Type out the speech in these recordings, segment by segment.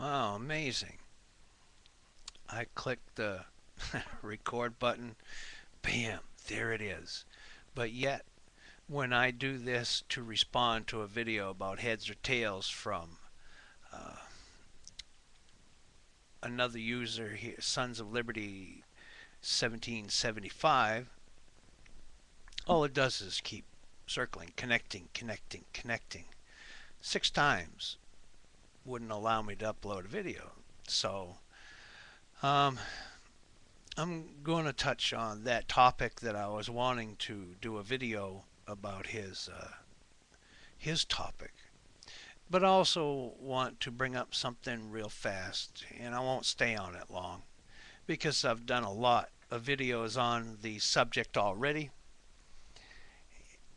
Wow, amazing. I clicked the record button, bam, there it is. But yet, when I do this to respond to a video about heads or tails from uh, another user here, Sons of Liberty 1775, all it does is keep circling, connecting, connecting, connecting. 6 times wouldn't allow me to upload a video. So um, I'm going to touch on that topic that I was wanting to do a video about his topic, but I also want to bring up something real fast, and I won't stay on it long because I've done a lot of videos on the subject already,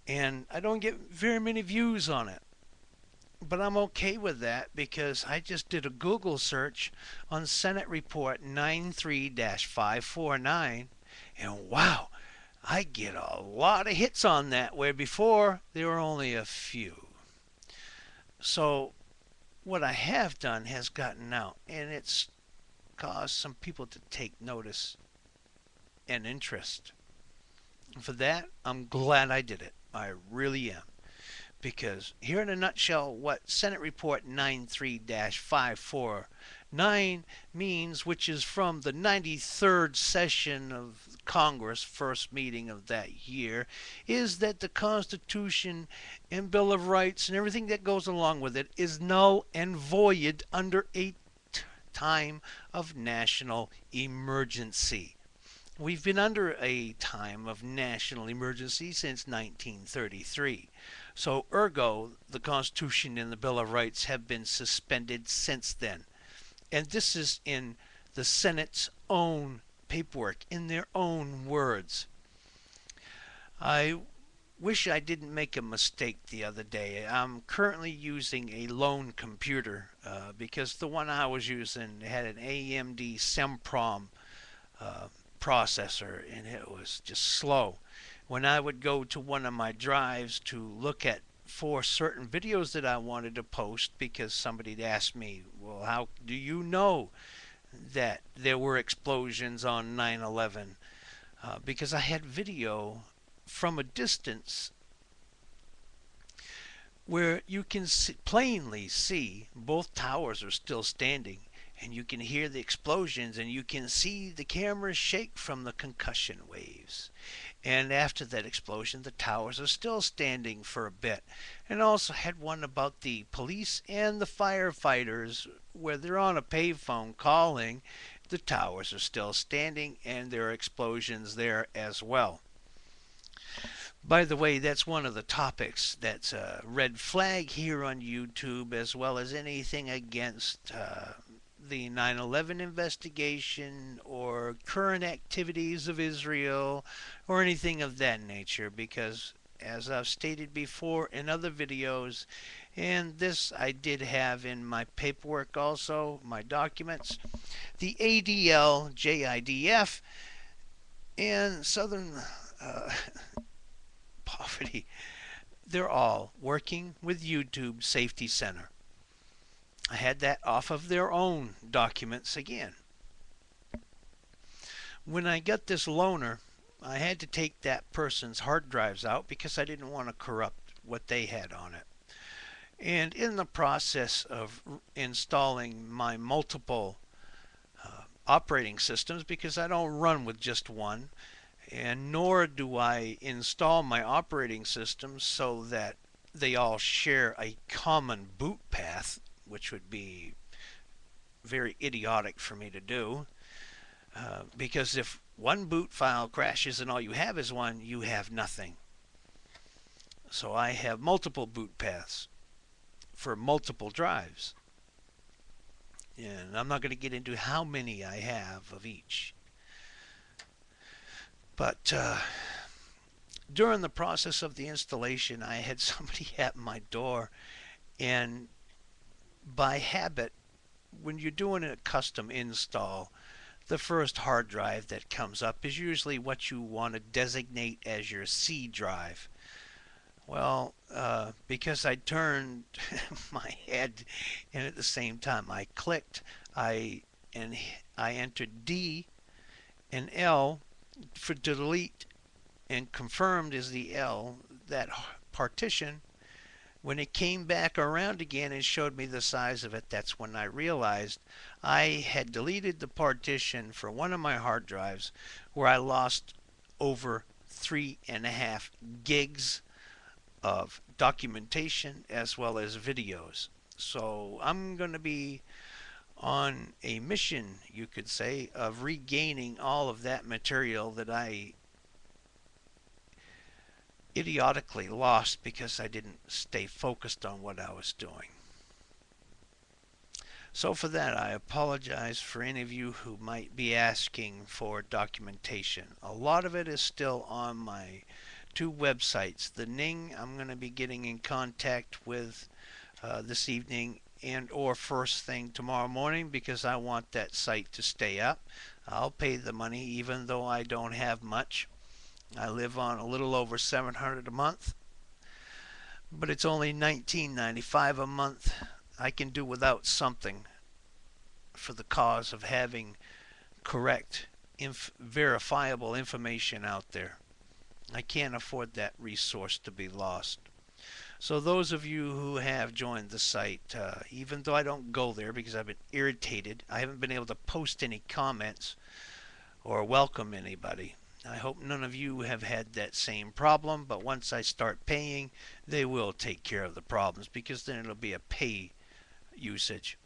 and I don't get very many views on it. But I'm okay with that because I just did a Google search on Senate Report 93-549, and wow, I get a lot of hits on that where before there were only a few. So what I have done has gotten out, and it's caused some people to take notice and interest. For that, I'm glad I did it. I really am. Because here in a nutshell, what Senate Report 93-549 means, which is from the 93rd session of Congress, first meeting of that year, is that the Constitution and Bill of Rights and everything that goes along with it is null and void under a time of national emergency. We've been under a time of national emergency since 1933. So, ergo, the Constitution and the Bill of Rights have been suspended since then. And this is in the Senate's own paperwork, in their own words. I wish I didn't make a mistake the other day. I'm currently using a lone computer because the one I was using had an AMD Semprom uh, processor, and it was just slow. When I would go to one of my drives to look at for certain videos that I wanted to post, because somebody had asked me, well, how do you know that there were explosions on 9/11? Because I had video from a distance where you can plainly see both towers are still standing, and you can hear the explosions, and you can see the cameras shake from the concussion waves. And after that explosion, the towers are still standing for a bit. And I also had one about the police and the firefighters where they're on a payphone calling. The towers are still standing, and there are explosions there as well. By the way, that's one of the topics that's a red flag here on YouTube, as well as anything against the 9/11 investigation or current activities of Israel or anything of that nature, because as I've stated before in other videos, and this I did have in my paperwork also, my documents, the ADL, JIDF, and Southern Poverty, they're all working with YouTube Safety Center. I had that off of their own documents again. When I got this loaner, I had to take that person's hard drives out because I didn't want to corrupt what they had on it. And in the process of installing my multiple operating systems, because I don't run with just one, and nor do I install my operating systems so that they all share a common boot path, which would be very idiotic for me to do. Because if one boot file crashes and all you have is one, you have nothing. So I have multiple boot paths for multiple drives. And I'm not going to get into how many I have of each. But during the process of the installation, I had somebody at my door, and by habit, when you're doing a custom install, the first hard drive that comes up is usually what you want to designate as your C drive. Well, because I turned my head and at the same time I clicked, I and I entered D and L for delete, and confirmed is the L, that partition. When it came back around again and showed me the size of it, that's when I realized I had deleted the partition for one of my hard drives where I lost over 3.5 gigs of documentation as well as videos. So I'm going to be on a mission, you could say, of regaining all of that material that I idiotically lost because I didn't stay focused on what I was doing. So for that, I apologize for any of you who might be asking for documentation. A lot of it is still on my two websites. The Ning, I'm going to be getting in contact with this evening and or first thing tomorrow morning because I want that site to stay up. I'll pay the money even though I don't have much. I live on a little over $700 a month, but it's only $19.95 a month. I can do without something for the cause of having correct, verifiable information out there. I can't afford that resource to be lost. So those of you who have joined the site, even though I don't go there because I've been irritated, I haven't been able to post any comments or welcome anybody. I hope none of you have had that same problem, but once I start paying, they will take care of the problems because then it'll be a pay usage.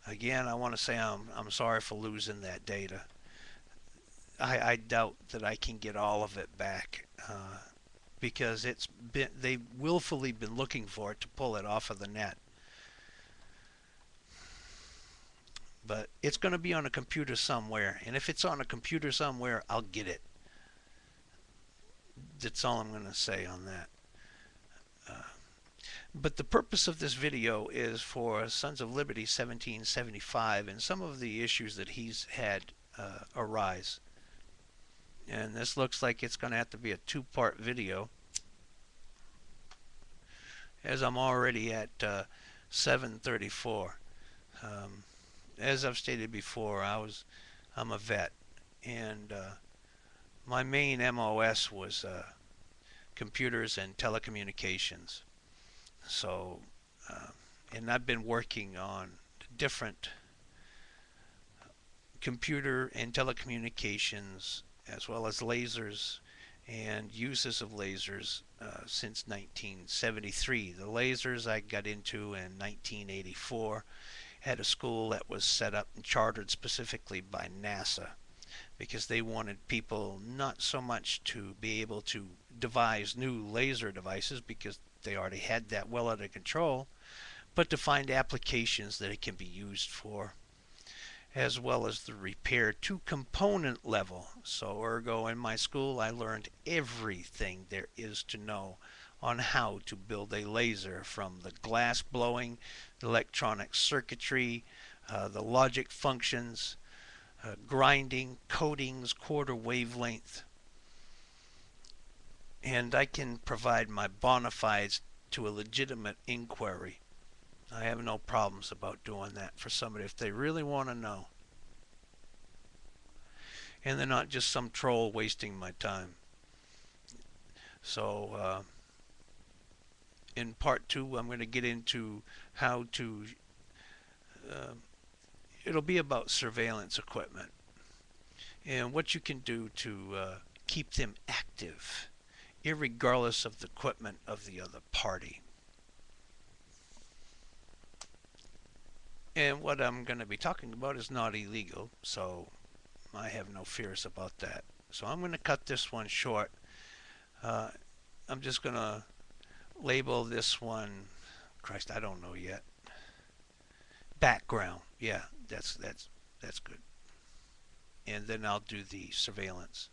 Again, I want to say I'm sorry for losing that data. I doubt that I can get all of it back because they've willfully been looking for it to pull it off of the net. But it's going to be on a computer somewhere, and if it's on a computer somewhere, I'll get it. That's all I'm going to say on that. But the purpose of this video is for Sons of Liberty 1775 and some of the issues that he's had arise. And this looks like it's going to have to be a two-part video, as I'm already at 7:34. As I've stated before, I'm a vet, and my main MOS was computers and telecommunications. So, and I've been working on different computer and telecommunications as well as lasers and uses of lasers since 1973. The lasers I got into in 1984 at a school that was set up and chartered specifically by NASA because they wanted people not so much to be able to devise new laser devices because they already had that well under control, but to find applications that it can be used for, as well as the repair to component level. So ergo, in my school, I learned everything there is to know on how to build a laser, from the glass blowing, the electronic circuitry, the logic functions, grinding, coatings, quarter wavelength. And I can provide my bona fides to a legitimate inquiry. I have no problems about doing that for somebody if they really want to know. And they're not just some troll wasting my time. So in part two, I'm going to get into how to, it'll be about surveillance equipment and what you can do to keep them active, irregardless of the equipment of the other party. And what I'm going to be talking about is not illegal, so I have no fears about that. So I'm going to cut this one short. I'm just going to label this one, Christ, I don't know yet. Background. Yeah, that's good. And then I'll do the surveillance.